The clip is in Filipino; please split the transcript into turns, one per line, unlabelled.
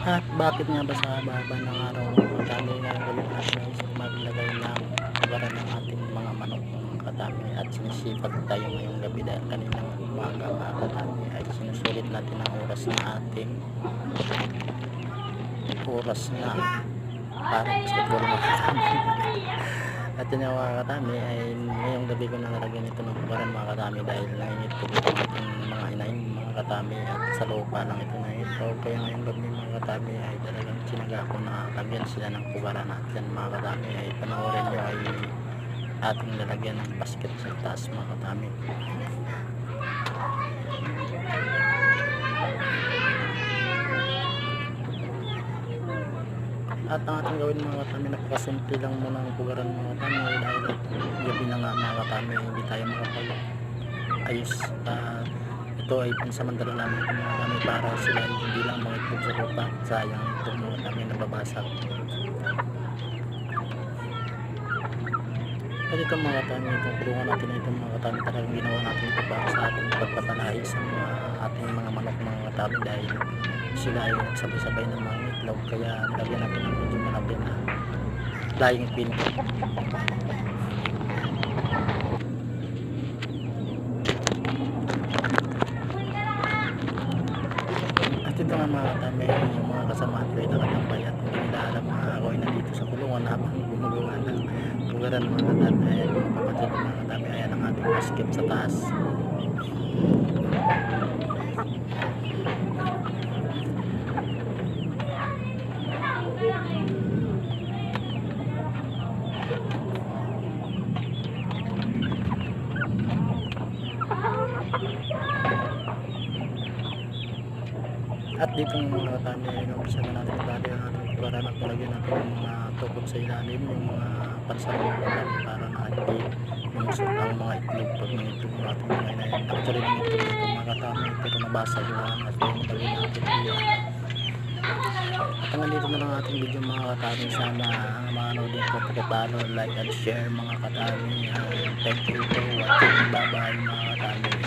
At bakit nga ba sa baba ng araw mga kadami ngayon gabi natin naisip maglagay ng hugaran ng ating mga manok mga kadami, at sinisipag tayo ngayong gabi dahil kaninang umaga mga kadami ay sinusulit natin ang oras ng ating oras na para basketball mga kadami. At yun nga mga kadami ay ngayong gabi ko na nalagyan ito ng hugaran mga kadami dahil nangingitlog itong ating mga inahin mga kadami, at sa lupa lang ito nangingitlog. Kaya ngayong gabi mga kadami ay talagang sinaga ko na lagyan sila ng hugaran, at yan mga kadami ay panoorin nyo ay ating lalagyan ng basket sa taas mga kadami. At ang ating gawin mga katami, napakasimple lang muna ang hugaran mga katami dahil gabi na nga mga katami, hindi tayo makapag-ayos. Ito ay pansamantala namin mga katami para sila hindi lang mangitlog sa lupa, sayang ito mga katami nababasag. At ito mga katami, itong kulungan natin ito mga katami, talagang ginawa natin ito para sa ating pagpapalahi sa mga ating mga manok mga katami dahil sila ay nagsabay-sabay ng mga itlog, kaya nilagyan natin ng medyo malaki na flying pin. At ito nga mga katami, yung mga kasamahan ko ay nakatambay at hindi nila alam na ako ay nandito sa kulungan habang gumagawa ng hugaran mga katami. Ayan mga kapatid mga katami, ayan ang ating basket sa taas. At dito ng mga katami ay umpisa na natin ilagay ang ating hugaran at nilagyan natin yung mga tukod sa ilalim, yung mga pansarang mga katami para na hindi lumusot ang mga itlog pag nangitlog ng ating mga inayin. Actually nangitlog ito mga katami pero nabasag lang, at yung nilagyan natin yun. At hanggang dito na lang ating video mga katami. Sana manood din po, pakipalo, like and share mga katami. Thank you for watching. Bye bye mga katami.